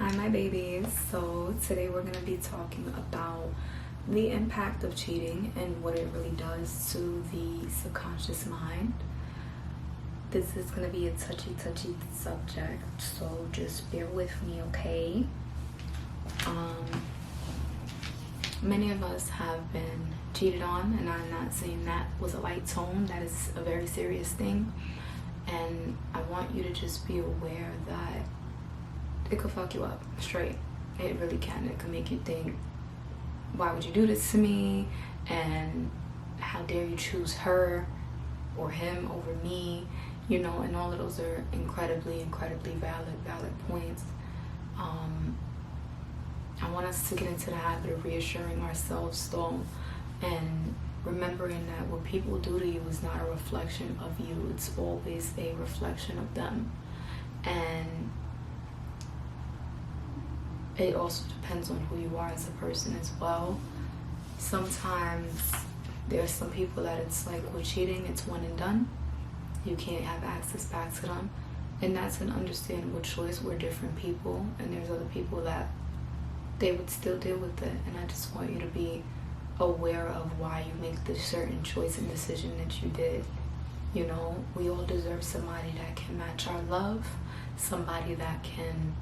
Hi, my babies. So today we're going to be talking about the impact of cheating and what it really does to the subconscious mind. This is going to be a touchy subject, so just bear with me, okay? Many of us have been cheated on, and I'm not saying that with a light tone. That is a very serious thing, and I want you to just be aware that it could fuck you up straight. It really can. It can make you think, why would you do this to me? And how dare you choose her or him over me? You know, and all of those are incredibly valid points. I want us to get into the habit of reassuring ourselves though, and remembering that what people do to you is not a reflection of you. It's always a reflection of them. And it also depends on who you are as a person as well. Sometimes there's some people that it's like with cheating, it's one and done. You can't have access back to them. And that's an understandable choice. We're different people, and there's other people that they would still deal with it. And I just want you to be aware of why you make the certain choice and decision that you did. You know, we all deserve somebody that can match our love, somebody that can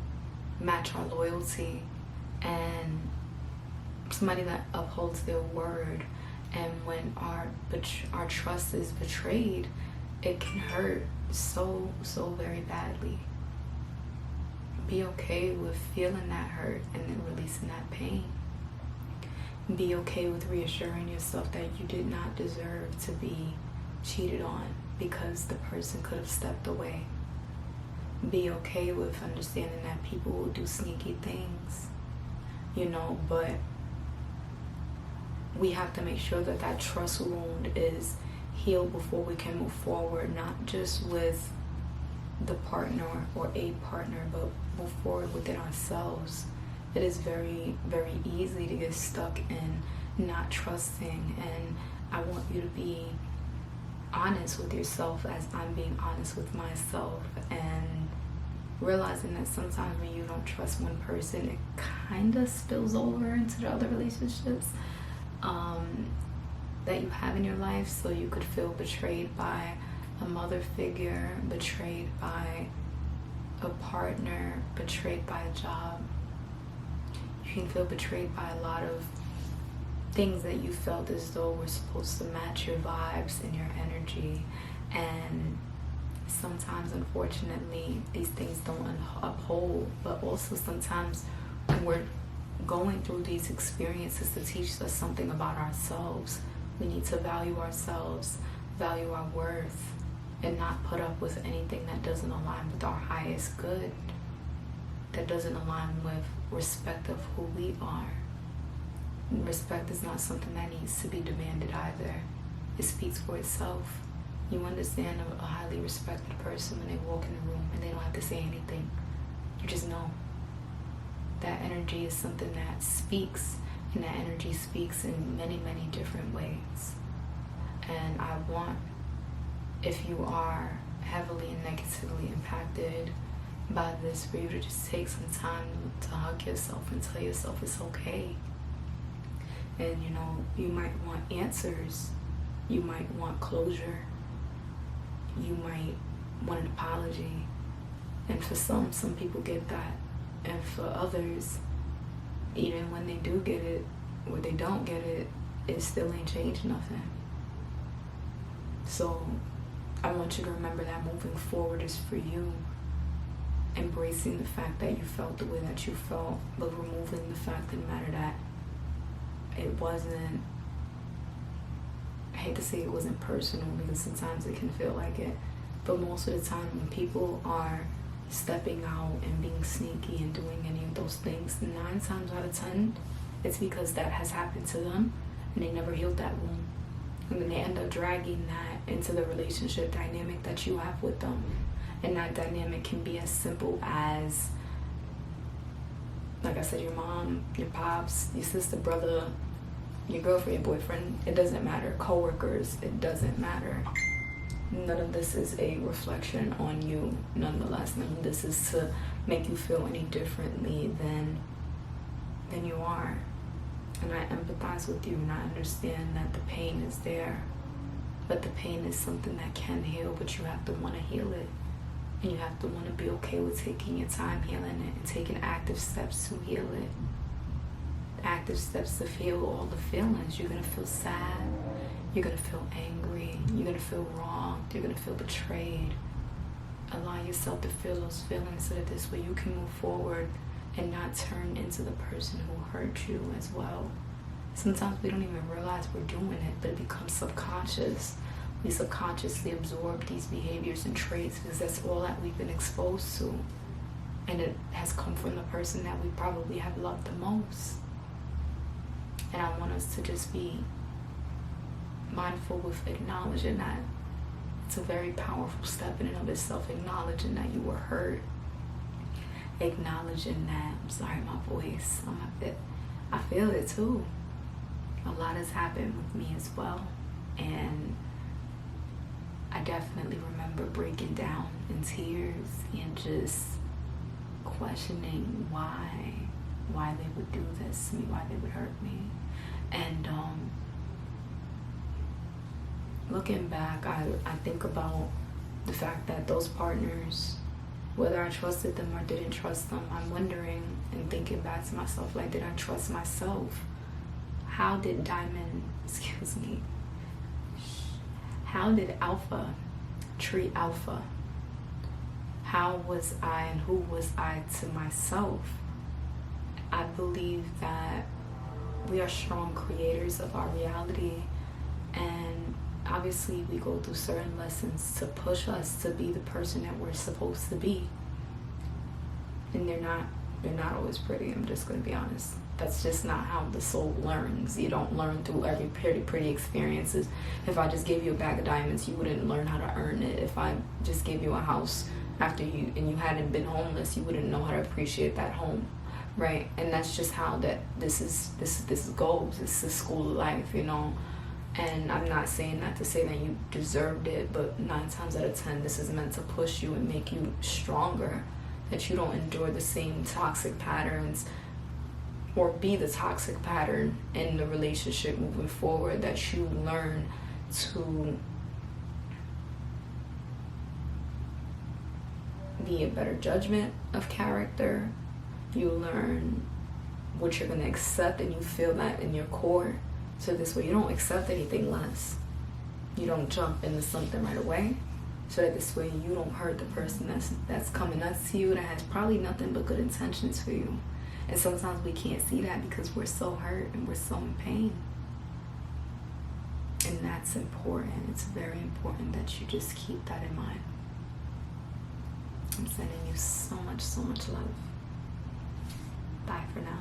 match our loyalty, and somebody that upholds their word. And when our trust is betrayed, it can hurt so very badly. Be okay with feeling that hurt and then releasing that pain. Be okay with reassuring yourself that you did not deserve to be cheated on because the person could have stepped away. Be okay with understanding that people will do sneaky things, you know, but we have to make sure that that trust wound is healed before we can move forward, not just with the partner or a partner, but move forward within ourselves. It is very easy to get stuck in not trusting, and I want you to be honest with yourself as I'm being honest with myself, and realizing that sometimes when you don't trust one person, it kind of spills over into the other relationships that you have in your life. So you could feel betrayed by a mother figure, betrayed by a partner, betrayed by a job. You can feel betrayed by a lot of things that you felt as though were supposed to match your vibes and your energy. And sometimes, unfortunately, these things don't uphold, but also sometimes when we're going through these experiences to teach us something about ourselves, we need to value ourselves, value our worth, and not put up with anything that doesn't align with our highest good, that doesn't align with respect of who we are. Respect is not something that needs to be demanded either. It speaks for itself. You understand a highly respected person when they walk in the room and they don't have to say anything. You just know. That energy is something that speaks, and that energy speaks in many different ways. And I want, if you are heavily and negatively impacted by this, for you to just take some time to hug yourself and tell yourself it's okay. And you know, you might want answers, you might want closure, you might want an apology, and for some people get that, and for others, even when they do get it or they don't get it, it still ain't changed nothing. So I want you to remember that moving forward is for you, embracing the fact that you felt the way that you felt, but removing the fact of the matter that it wasn't, I hate to say it wasn't personal, because sometimes it can feel like it, but most of the time when people are stepping out and being sneaky and doing any of those things, 9 times out of 10, it's because that has happened to them and they never healed that wound. And then they end up dragging that into the relationship dynamic that you have with them. And that dynamic can be as simple as, like I said, your mom, your pops, your sister, brother, your girlfriend, your boyfriend. It doesn't matter. Coworkers, it doesn't matter. None of this is a reflection on you, nonetheless. None of this is to make you feel any differently than you are. And I empathize with you, and I understand that the pain is there. But the pain is something that can heal, but you have to want to heal it. And you have to want to be okay with taking your time healing it and taking active steps to heal it. Active steps to feel all the feelings. You're going to feel sad. You're going to feel angry. You're going to feel wronged. You're going to feel betrayed. Allow yourself to feel those feelings so that this way you can move forward and not turn into the person who hurt you as well. Sometimes we don't even realize we're doing it, but it becomes subconscious. We subconsciously absorb these behaviors and traits because that's all that we've been exposed to. And it has come from the person that we probably have loved the most. And I want us to just be mindful with acknowledging that. It's a very powerful step in and of itself, acknowledging that you were hurt. Acknowledging that, I'm sorry, my voice, I feel it too. A lot has happened with me as well. And I definitely remember breaking down in tears and just questioning why they would do this to me, why they would hurt me. And looking back, I think about the fact that those partners, whether I trusted them or didn't trust them, I'm wondering and thinking back to myself, like, did I trust myself? How did how did Alpha treat Alpha? How was I and who was I to myself? I believe that we are strong creators of our reality, and obviously we go through certain lessons to push us to be the person that we're supposed to be. And they're not always pretty, I'm just going to be honest. That's just not how the soul learns. You don't learn through every pretty experiences. If I just gave you a bag of diamonds, you wouldn't learn how to earn it. If I just gave you a house after you hadn't been homeless, you wouldn't know how to appreciate that home, right? And that's just how this goes. It's the school of life, you know. And I'm not saying that to say that you deserved it, but 9 times out of 10, this is meant to push you and make you stronger, that you don't endure the same toxic patterns or be the toxic pattern in the relationship moving forward, that you learn to be a better judgment of character. You learn what you're going to accept, and you feel that in your core. So this way you don't accept anything less. You don't jump into something right away. So that this way you don't hurt the person that's coming up to you, that has probably nothing but good intentions for you. And sometimes we can't see that because we're so hurt and we're so in pain. And that's important. It's very important that you just keep that in mind. I'm sending you so much love. Bye for now.